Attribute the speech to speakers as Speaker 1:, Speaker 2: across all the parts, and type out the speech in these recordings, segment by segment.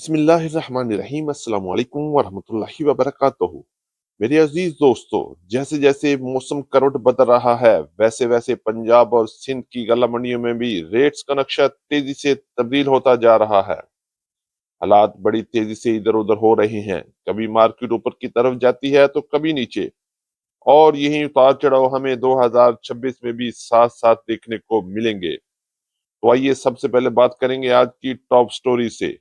Speaker 1: बिस्मिल्लाहिर्रहमानिर्रहीम अस्सलाम वालेकुम वरहमतुल्लाहि वबरकातुहू। मेरे अजीज दोस्तों, जैसे जैसे मौसम करवट बदल रहा है वैसे वैसे पंजाब और सिंध की गला मंडियों में भी रेट्स का नक्शा तेजी से तब्दील होता जा रहा है। हालात बड़ी तेजी से इधर उधर हो रहे हैं। कभी मार्केट ऊपर की तरफ जाती है तो कभी नीचे, और यही उतार चढ़ाव हमें 2026 में भी साथ साथ देखने को मिलेंगे। तो आइए सबसे पहले बात करेंगे आज की टॉप स्टोरी से।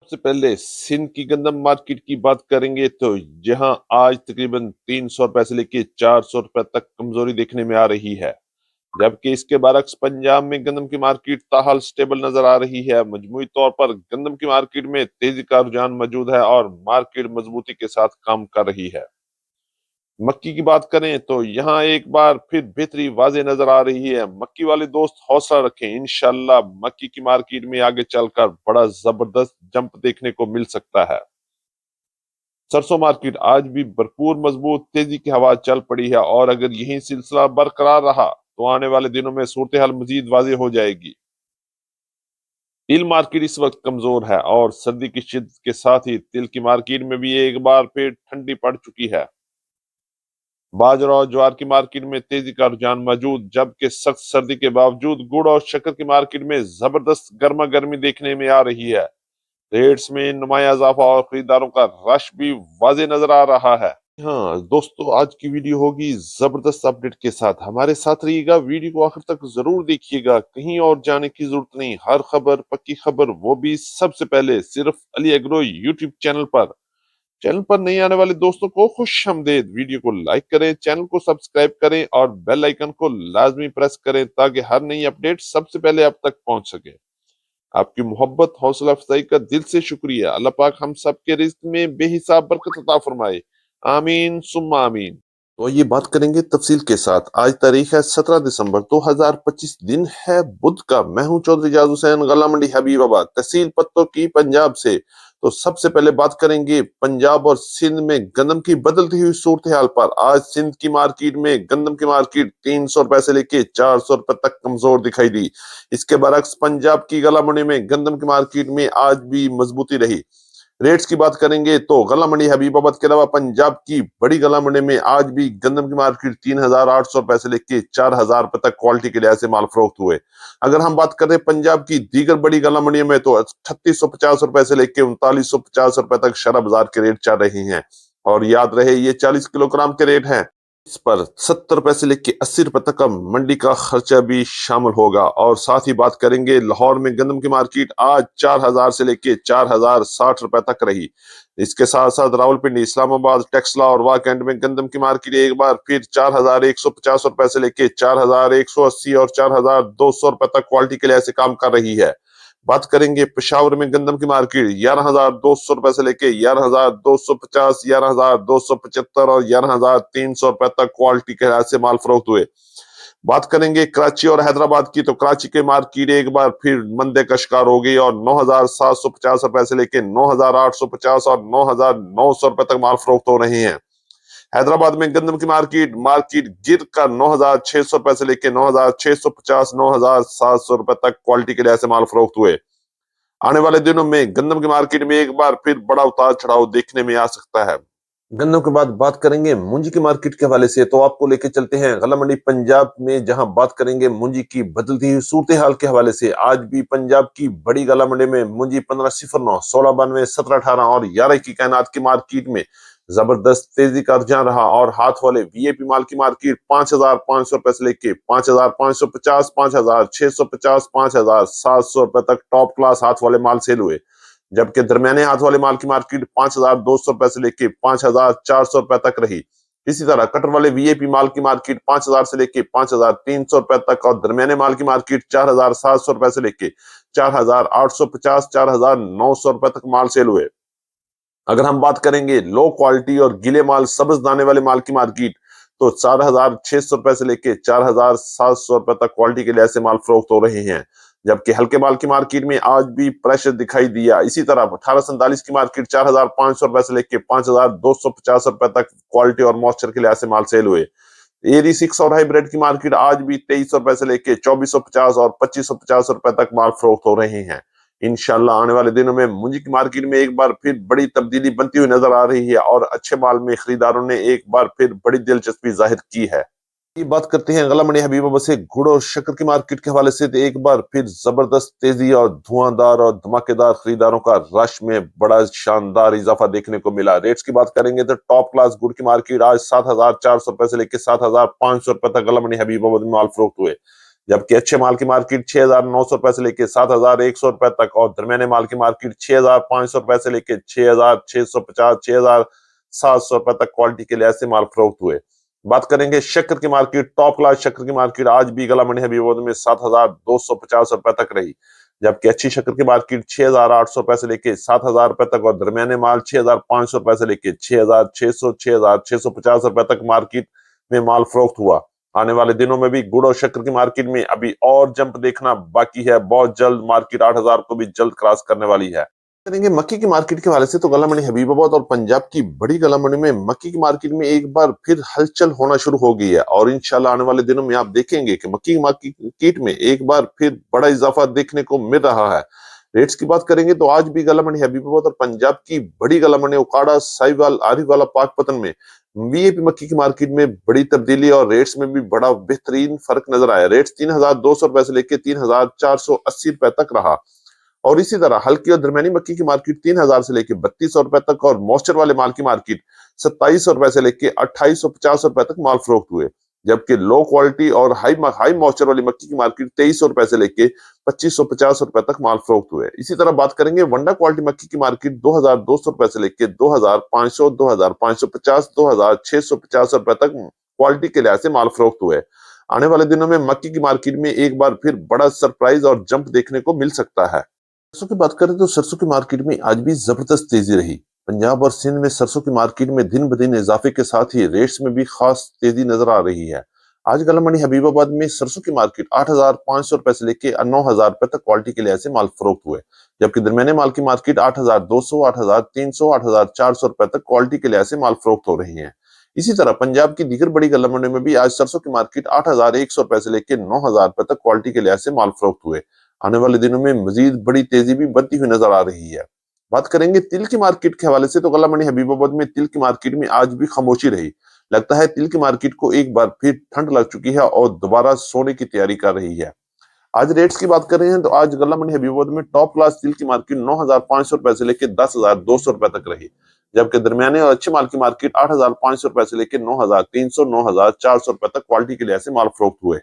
Speaker 1: सबसे पहले सिंध की गंदम मार्केट की बात करेंगे तो जहां आज तकरीबन 300 रुपए से लेके 400 रुपए तक कमजोरी देखने में आ रही है, जबकि इसके बरक्स पंजाब में गंदम की मार्केट ताहाल स्टेबल नजर आ रही है। मजमूई तौर पर गंदम की मार्केट में तेजी का रुझान मौजूद है और मार्केट मजबूती के साथ काम कर रही है। मक्की की बात करें तो यहाँ एक बार फिर बेहतरी वाजे नजर आ रही है। मक्की वाले दोस्त हौसला रखें, इंशाल्लाह मक्की की मार्केट में आगे चलकर बड़ा जबरदस्त जंप देखने को मिल सकता है। सरसों मार्केट आज भी भरपूर मजबूत तेजी की हवा चल पड़ी है, और अगर यही सिलसिला बरकरार रहा तो आने वाले दिनों में सूरत हाल मजीद वाजे हो जाएगी। तिल मार्केट इस वक्त कमजोर है और सर्दी की शिद्दत के साथ ही तिल की मार्केट में भी एक बार फिर ठंडी पड़ चुकी है। बाजरा और ज्वार की मार्केट में तेजी का रुझान मौजूद, जबकि सख्त सर्दी के बावजूद गुड़ और शक्कर की मार्केट में जबरदस्त गर्मा गर्मी देखने में आ रही है। रेट्स में नुमाया इजाफा और खरीदारों का रश भी वाजे नजर आ रहा है। हाँ दोस्तों, आज की वीडियो होगी जबरदस्त अपडेट के साथ। हमारे साथ रहिएगा, वीडियो को आखिर तक जरूर देखिएगा, कहीं और जाने की जरूरत नहीं। हर खबर पक्की खबर, वो भी सबसे पहले सिर्फ अली एग्रो यूट्यूब चैनल पर। चैनल पर नए आने वाले दोस्तों को खुश आमदेद। वीडियो को लाइक करें, चैनल को सब्सक्राइब करें और बेल आइकन को लाजमी प्रेस करें ताकि हर नई अपडेट सबसे पहले आप तक पहुंच सके। आपकी मोहब्बत हौसला अफजाई का दिल से शुक्रिया। अल्लाह पाक हम सबके रिज्क में बेहिसाब बरकत अता फरमाए। आमीन सुम्मा आमीन। तो ये बात करेंगे तफसील के साथ। आज तारीख है 17 दिसंबर 2025, दिन है बुध का। मैं हूं चौधरी जाज हुसैन, गला मंडी हबीबाबाद, तहसील पत्तों की, पंजाब से। तो सबसे पहले बात करेंगे पंजाब और सिंध में गंदम की बदलती हुई सूरत हाल पर। आज सिंध की मार्केट में गंदम की मार्केट 300 रुपए से लेके 400 रुपए तक कमजोर दिखाई दी। इसके बरक्स पंजाब की गला मंडी में गंदम की मार्केट में आज भी मजबूती रही। रेट्स की बात करेंगे तो गला मंडी हबीबाबाद के अलावा पंजाब की बड़ी गला मंडी में आज भी गंदम की मार्केट 3,800 रुपए से लेके 4,000 रुपए तक क्वालिटी के लिहाज से माल फरोख्त हुए। अगर हम बात करें पंजाब की दीगर बड़ी गला मंडियों में तो 3650 रुपए से लेके 3950 रुपए तक शरा बाजार के रेट चल रहे हैं। और याद रहे, ये 40 किलोग्राम के रेट हैं। इस पर 70 रुपए से लेके 80 रुपए तक का मंडी का खर्चा भी शामिल होगा। और साथ ही बात करेंगे लाहौर में गंदम की मार्केट आज 4,000 से लेके 4,060 रुपए तक रही। इसके साथ साथ रावलपिंडी, इस्लामाबाद, टेक्सला और वाकंड में गंदम की मार्केट एक बार फिर 4,150 रुपए से लेके 4,180 और 4,200 रुपए तक क्वालिटी के लिहाज से काम कर रही है। बात करेंगे पेशावर में गंदम की मार्केट 11,200 रुपए से लेके 11,250, 11,275 और 11,300 रुपए तक क्वालिटी के लिहाज से माल फरोख्त हुए। बात करेंगे कराची और हैदराबाद की तो कराची के मार्केट एक बार फिर मंदे का शिकार हो गई और 9,750 रुपए से लेके 9,850 और 9,900 रुपए तक माल फरोख्त हो रहे हैं। हैदराबाद में गंदम की मार्केट गिर कर 9,600 रुपए से लेके 9,650, 9,700 रुपए तक क्वालिटी के लिहाज से माल फरोख्त हुए। आने वाले दिनों में गंदम की मार्केट में एक बार फिर बड़ा उतार चढ़ाव देखने में आ सकता है। गन्नों के बाद बात करेंगे मुंजी की मार्केट के हवाले से, तो आपको लेके चलते हैं गला मंडी पंजाब में, जहां बात करेंगे मुंजी की बदलती हुई सूरत हाल के हवाले से। आज भी पंजाब की बड़ी गला मंडी में मुंजी 1509, 1692, 1718 और 11 की कैनात की मार्केट में जबरदस्त तेजी का रुझान रहा। और हाथ वाले वीआईपी माल की मार्केट 5,500 रुपए से लेके 5,550, 5,650, 5,700 रुपए तक टॉप क्लास हाथ वाले माल सेल हुए। जबकि दरमियाने हाथ वाले माल की मार्केट 5,200 रुपए से लेके 5,400 रुपए तक रही। इसी तरह कटर वाले वीआईपी माल की मार्केट 5,000 से लेके 5,300 रुपए तक और दरमियाने माल की मार्केट 4,700 रुपए से लेके 4,850, 4,900 रुपए तक माल सेल हुए। अगर हम बात करेंगे लो क्वालिटी और गीले माल सब्ज दाने वाले माल की मार्केट, तो 4,600 रुपए से लेके 4,700 रुपए तक क्वालिटी के लिहाज से माल फरोख्त हो रहे हैं। जबकि हल्के माल की मार्केट में आज भी प्रेशर दिखाई दिया। इसी तरह 1847 की मार्केट 4,500 रुपए से लेके 5,250 रुपए तक क्वालिटी और मॉइस्चर के लिहाज से माल सेल हुए। एरी 6 और हाइब्रिड की मार्केट आज भी 2300 रुपए से लेके 2,450 और 2,550 रुपए तक माल फरोख्त हो रहे हैं। इंशाल्लाह आने वाले दिनों में मुंजी की मार्केट में एक बार फिर बड़ी तब्दीली बनती हुई नजर आ रही है और अच्छे माल में खरीदारों ने एक बार फिर बड़ी दिलचस्पी जाहिर की है। ये बात करते हैं गला मंडी हबीबाबाद से गुड़ और शक्कर की मार्केट के हवाले से, तो एक बार फिर जबरदस्त तेजी और धुआंधार और धमाकेदार खरीदारों का रश में बड़ा शानदार इजाफा देखने को मिला। रेट्स की बात करेंगे तो टॉप क्लास गुड़ की मार्केट आज 7,400 रुपए से लेकर 7,500 रुपए तक गला मंडी हबीबाबाद में माल फरोख्त हुए, जबकि अच्छे माल की मार्केट 6,900 रुपए से लेकर 7,100 रुपए तक और दरमियाने माल की मार्केट 6,500 रुपए से लेकर 6,650 6,700 रुपए तक क्वालिटी के लिहाज से माल फरोख्त हुए। बात करेंगे शक्कर की मार्केट, टॉप क्लास शक्कर की मार्केट आज भी गला मंडी हबीबाबाद में 7,250 रुपए तक रही, जबकि अच्छी शक्कर की मार्केट 6,800 रुपए से लेके 7,000 रुपए तक और दरमियाने माल 6,500 रुपए से लेके 6,600 6,650 रुपए तक मार्केट में माल फरोख्त हुआ। आने वाले दिनों में भी गुड़ और शक्कर की मार्केट में अभी और जंप देखना बाकी है। बहुत जल्द मार्केट 8,000 को भी जल्द क्रॉस करने वाली है। करेंगे मक्की की मार्केट के हवाले से, तो गला मंडी हबीबाबाद और पंजाब की बड़ी गला मंडी में मक्की की मार्केट में एक बार फिर हलचल होना शुरू हो गई है और इंशाल्लाह आने वाले दिनों में आप देखेंगे कि मक्की की मार्केट में एक बार फिर बड़ा इजाफा देखने को मिल रहा है। रेट्स की बात करेंगे तो आज भी गला मंडी हबीबाबाद और पंजाब की बड़ी गला मंडी उकाड़ा साहिवाल आरिफवाला पाकपतन में वीआईपी मक्की की मार्केट में बड़ी तब्दीली और रेट्स में भी बड़ा बेहतरीन फर्क नजर आया। रेट्स 3,200 रुपए से लेकर 3,480 रुपए तक रहा और इसी तरह हल्की और दरमियानी मक्की की मार्केट 3,000 से लेकर 3,200 रुपए तक और मॉइस्चर वाले माल की मार्केट 2,700 रुपए से लेकर 2,850 रुपए तक माल फरोख्त हुए, जबकि लो क्वालिटी और हाई मॉइस्चर वाली मक्की की मार्केट 2,300 रुपए से लेकर 2,550 रुपए तक माल फरोख्त हुए। इसी तरह बात करेंगे वंडा क्वालिटी मक्की की मार्केट 2,200 रुपए से लेकर 2,500 2,550 2,650 रुपए तक क्वालिटी के लिहाज से माल फरोख्त हुए। आने वाले दिनों में मक्की की मार्केट में एक बार फिर बड़ा सरप्राइज और जंप देखने को मिल सकता है। सरसों की बात करें तो सरसों की मार्केट में आज भी जबरदस्त तेजी रही। पंजाब और सिंध में सरसों की मार्केट में दिन ब दिन इजाफे के साथ ही रेट्स में भी खास तेजी नजर आ रही है। आज गला मंडी हबीबाबाद में सरसों की मार्केट 8,500 रुपए से लेकर 9,000 रुपए तक क्वालिटी के लिहाज से माल फरोख्त हुए, जबकि दरमियाने माल की मार्केट 8,200 8,300 8,400 रुपए तक क्वालिटी के लिहाज से माल फरोख्त हो रही है। इसी तरह पंजाब की दीगर बड़ी गला मंडी में भी आज सरसों की मार्केट 8,100 रुपए से लेकर 9,000 रुपए तक क्वालिटी के लिहाज से माल फरोख्त हुए। आने वाले दिनों में मजीद बड़ी तेजी भी बनती हुई नजर आ रही है। बात करेंगे तिल की मार्केट के हवाले से, तो गला मंडी हबीबाबाद में तिल की मार्केट में आज भी खामोशी रही। लगता है तिल की मार्केट को एक बार फिर ठंड लग चुकी है और दोबारा सोने की तैयारी कर रही है। आज रेट्स की बात कर रहे हैं तो आज गला मंडी हबीबाबाद में टॉप क्लास तिल की मार्केट 9,500 रुपए से लेकर 10,200 रुपए तक रही, जबकि दरमियाने और अच्छे माल की मार्केट 8,500 रुपए से लेकर 9,300 9,400 रुपए तक क्वालिटी के लिहाज से माल फरोख्त हुए।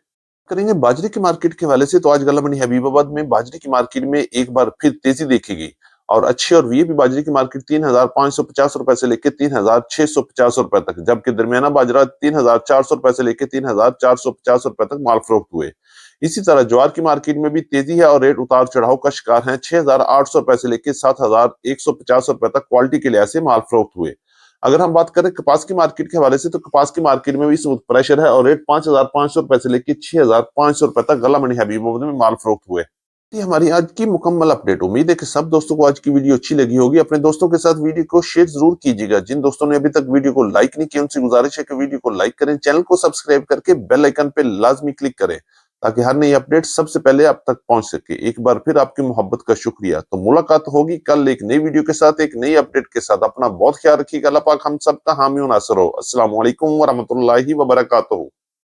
Speaker 1: करेंगे बाजरे की मार्केट के हवाले से, तो आज गला मंडी हबीबाबाद में बाजरे की मार्केट में एक बार फिर तेजी देखी गई और अच्छी और वीआईपी बाजरे की मार्केट 3,550 रुपए से लेकर 3,650 रुपए तक, जबकि दरमियाना बाजरा 3,400 रुपए से लेकर 3,450 रुपए तक माल फरोख्त हुए। इसी तरह ज्वार की मार्केट में भी तेजी है और रेट उतार चढ़ाव का शिकार है। 6,800 रुपए से लेकर 7,150 रुपए तक क्वालिटी के लिहाज से माल फरोख्त हुए। अगर हम बात करें कपास की मार्केट के हवाले से, तो कपास की मार्केट में भी स्मूथ प्रेशर है और रेट 5,500 रुपए से लेकर 6,500 रुपए तक गला मंडी हबीबाबाद में माल फरोख्त हुए। ये हमारी आज की मुकम्मल अपडेट। उम्मीद है कि सब दोस्तों को आज की वीडियो अच्छी लगी होगी। अपने दोस्तों के साथ वीडियो को शेयर जरूर कीजिएगा। जिन दोस्तों ने अभी तक वीडियो को लाइक नहीं किया उनसे गुजारिश है कि वीडियो को लाइक करें, चैनल को सब्सक्राइब करके बेल आइकन पे लाजमी क्लिक करें ताकि हर नई अपडेट सबसे पहले आप तक पहुंच सके। एक बार फिर आपकी मोहब्बत का शुक्रिया। तो मुलाकात होगी कल एक नई वीडियो के साथ, एक नई अपडेट के साथ। अपना बहुत ख्याल रखिएगा। अल्लाह पाक हम सबका हामी और नासर हो। अस्सलाम वालेकुम व रहमतुल्लाहि व बरकातहू।